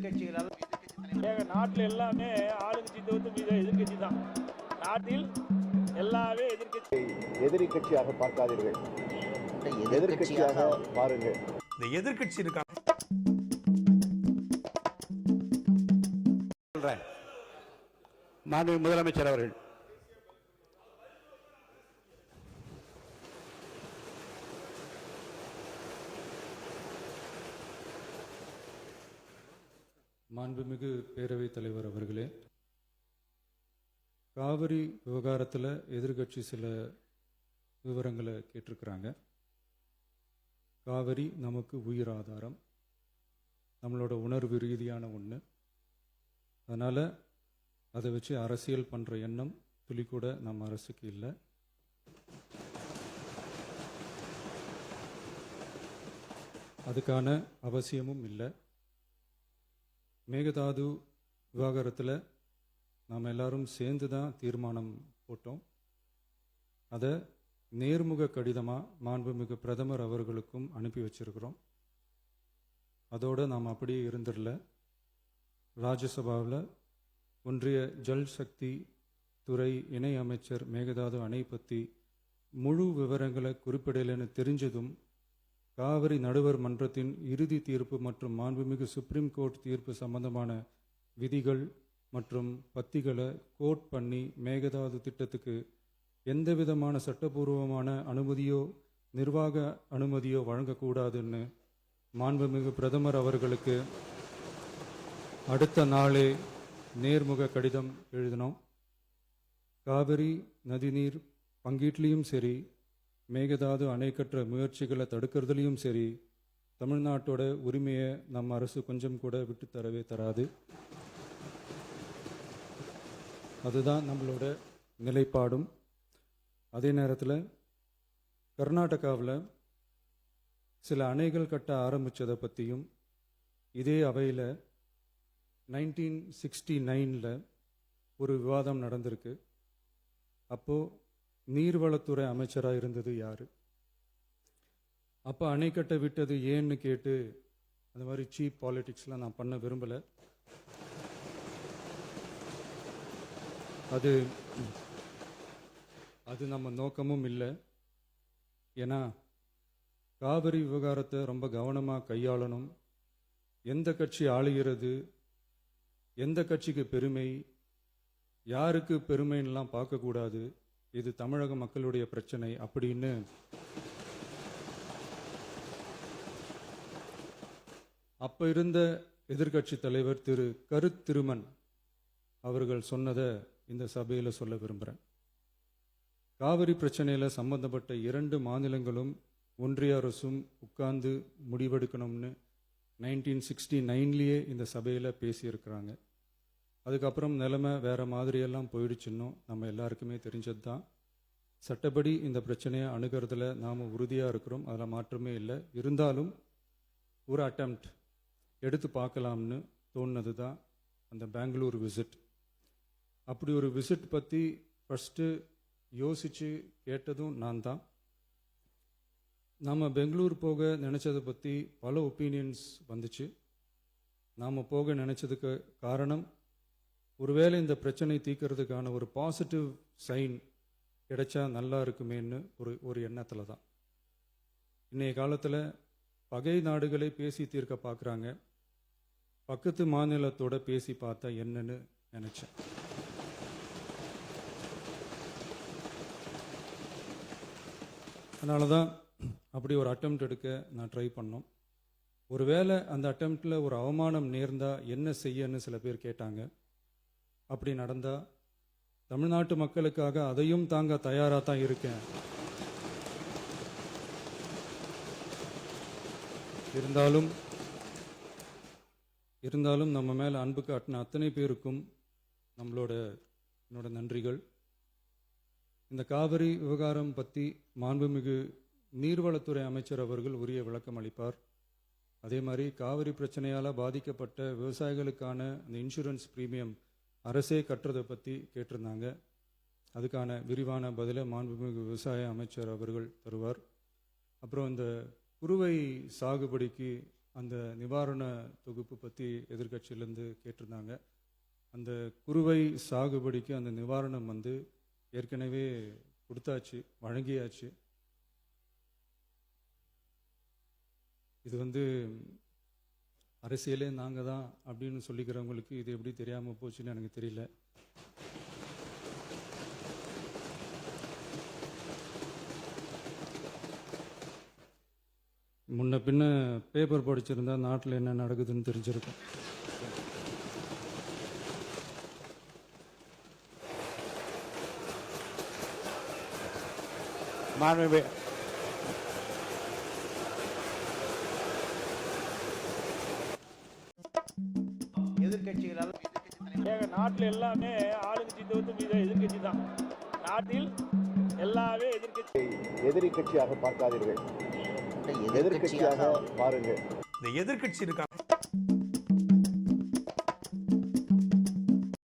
எதிர்கட்சிகளால் நாட்டில் எல்லாமே ஆளுங்கட்சி தவிர்த்து எதிர்கட்சி தான். நாட்டில் எல்லாமே எதிரி கட்சியாக பார்க்காதீர்கள், எதிர்கட்சியாக பாருங்கள். இந்த எதிர்கட்சி இருக்காங்க. மாண்புமிகு முதலமைச்சர் அவர்கள். மாண்புமிகு பேரவைத் தலைவர் அவர்களே, காவிரி விவகாரத்தில் எதிர்கட்சி சில விவரங்களை கேட்டிருக்கிறாங்க. காவிரி நமக்கு உயிர் ஆதாரம், நம்மளோட உணர்வு ரீதியான ஒன்று. அதனால் அதை வச்சு அரசியல் பண்ணுற எண்ணம் துளி கூட நம்ம அரசுக்கு இல்லை. அதுக்கான அவசியமும் இல்லை. மேகதாது விவகாரத்தில் நாம் எல்லாரும் சேர்ந்து தான் தீர்மானம் போட்டோம். அதை நேர்முக கடிதமாக மாண்புமிகு பிரதமர் அவர்களுக்கும் அனுப்பி வச்சிருக்கிறோம். அதோடு நாம் அப்படியே இருந்துடல. ராஜ்யசபாவில் ஒன்றிய ஜல் சக்தி துறை இணை அமைச்சர் மேகதாது அணை பற்றி முழு விவரங்களை குறிப்பிடலைன்னு தெரிஞ்சதும் காவிரி நடுவர் மன்றத்தின் இறுதி தீர்ப்பு மற்றும் மாண்புமிகு சுப்ரீம் கோர்ட் தீர்ப்பு சம்பந்தமான விதிகள் மற்றும் பத்திகளை கோட் பண்ணி மேகதாது திட்டத்துக்கு எந்த விதமான சட்டபூர்வமான அனுமதியோ நிர்வாக அனுமதியோ வழங்கக்கூடாதுன்னு மாண்புமிகு பிரதமர் அவர்களுக்கு அடுத்த நாளே நேர்முக கடிதம் எழுதினோம். காவிரி நதிநீர் பங்கீட்லேயும் சரி, மேகதாது அணை கட்டுற முயற்சிகளை தடுக்கிறதுலையும் சரி, தமிழ்நாட்டோட உரிமையை நம்ம அரசு கொஞ்சம் கூட விட்டு தரவே தராது. அதுதான் நம்மளோட நிலைப்பாடும். அதே நேரத்தில் கர்நாடகாவில் சில அணைகள் கட்ட ஆரம்பித்ததை பற்றியும் இதே அவையில் 1969 ஒரு விவாதம் நடந்திருக்கு. அப்போது நீர்வளத்துறை அமைச்சராக இருந்தது யார்? அப்போ அணை கட்ட விட்டது ஏன்னு கேட்டு அந்த மாதிரி சீப் பாலிடிக்ஸ்லாம் நான் பண்ண விரும்பலை. அது நம்ம நோக்கமும் இல்லை. ஏன்னா காவிரி விவகாரத்தை ரொம்ப கவனமாக கையாளணும். எந்த கட்சி ஆளுகிறது, எந்த கட்சிக்கு பெருமை, யாருக்கு பெருமைன்னெலாம் பார்க்கக்கூடாது. இது தமிழக மக்களுடைய பிரச்சனை அப்படின்னு அப்போ இருந்த எதிர்கட்சி தலைவர் திரு கருத்திருமன் அவர்கள் சொன்னதை இந்த சபையில் சொல்ல விரும்புகிறேன். காவிரி பிரச்சனையில் சம்பந்தப்பட்ட 2 மாநிலங்களும் ஒன்றிய அரசும் உட்கார்ந்து முடிவெடுக்கணும்னு 1969 இந்த சபையில் பேசியிருக்கிறாங்க. அதுக்கப்புறம் நிலைமை வேறு மாதிரியெல்லாம் போயிடுச்சுன்னும் நம்ம எல்லாருக்குமே தெரிஞ்சது தான். சட்டப்படி இந்த பிரச்சனையை அணுகிறதுல நாம் உறுதியாக இருக்கிறோம், அதில் மாற்றமே இல்லை. இருந்தாலும் ஒரு அட்டெம்ப்ட் எடுத்து பார்க்கலாம்னு தோணுனது தான் அந்த பெங்களூர் விசிட். அப்படி ஒரு விசிட் பற்றி ஃபஸ்ட்டு யோசித்து கேட்டதும் நான் தான். நாம் பெங்களூர் போக நினச்சதை பற்றி பல ஒப்பீனியன்ஸ் வந்துச்சு. நாம் போக நினச்சதுக்கு காரணம், ஒருவேளை இந்த பிரச்சனை தீர்க்கறதுக்கான ஒரு பாசிட்டிவ் சைன் கிடைச்சா நல்லா இருக்குமேன்னு ஒரு எண்ணத்தில் தான். இன்றைய காலத்தில் பகை நாடுகளை பேசி தீர்க்க பார்க்குறாங்க. பக்கத்து மாநிலத்தோட பேசி பார்த்தா என்னன்னு நினச்சேன். அதனால தான் அப்படி ஒரு அட்டெம்ப்ட் எடுக்க நான் ட்ரை பண்ணோம். ஒருவேளை அந்த அட்டெம்ப்டில் ஒரு அவமானம் நேர்ந்தால் என்ன செய்யன்னு சில பேர் கேட்டாங்க. அப்படி நடந்தால் தமிழ்நாட்டு மக்களுக்காக அதையும் தாங்க தயாராக தான் இருக்கேன். இருந்தாலும் நம்ம மேலே அன்பு காட்டின அத்தனை பேருக்கும் என்னோட நன்றிகள். இந்த காவிரி விவகாரம் பற்றி மாண்புமிகு நீர்வளத்துறை அமைச்சர் அவர்கள் உரிய விளக்கம் அளிப்பார். அதே மாதிரி காவிரி பிரச்சனையால் பாதிக்கப்பட்ட விவசாயிகளுக்கான அந்த இன்சூரன்ஸ் ப்ரீமியம் அரசே கட்டுறதை பற்றி கேட்டிருந்தாங்க. அதுக்கான விரிவான பதிலை மாண்புமிகு விவசாய அமைச்சர் அவர்கள் தருவார். அப்புறம் இந்த குறுவை சாகுபடிக்கு அந்த நிவாரண தொகுப்பு பற்றி எதிர்க்கட்சியிலேருந்து கேட்டிருந்தாங்க. அந்த குறுவை சாகுபடிக்கு அந்த நிவாரணம் வந்து ஏற்கனவே கொடுத்தாச்சு, வழங்கியாச்சு. இது வந்து அரசியலே நாங்கள் தான் அப்படின்னு சொல்லிக்கிறவங்களுக்கு இது எப்படி தெரியாமல் போச்சுன்னு எனக்கு தெரியல. முன்ன பின்ன பேப்பர் படிச்சிருந்தா நாட்டில் என்ன நடக்குதுன்னு தெரிஞ்சிருக்கும். மாண்புமிகு எதிர்க்கட்சிகளால் ஏங்க நாட்டில் எல்லாமே ஆளுங்கட்சி தவிர்த்து எதிர்கட்சி தான். நாட்டில் எல்லாமே எதிர்கட்சி. எதிரி கட்சியாக பார்க்காதீர்கள், எதிர்க்கட்சியாக பாருங்கள். இந்த எதிர்க்கட்சி இருக்காங்க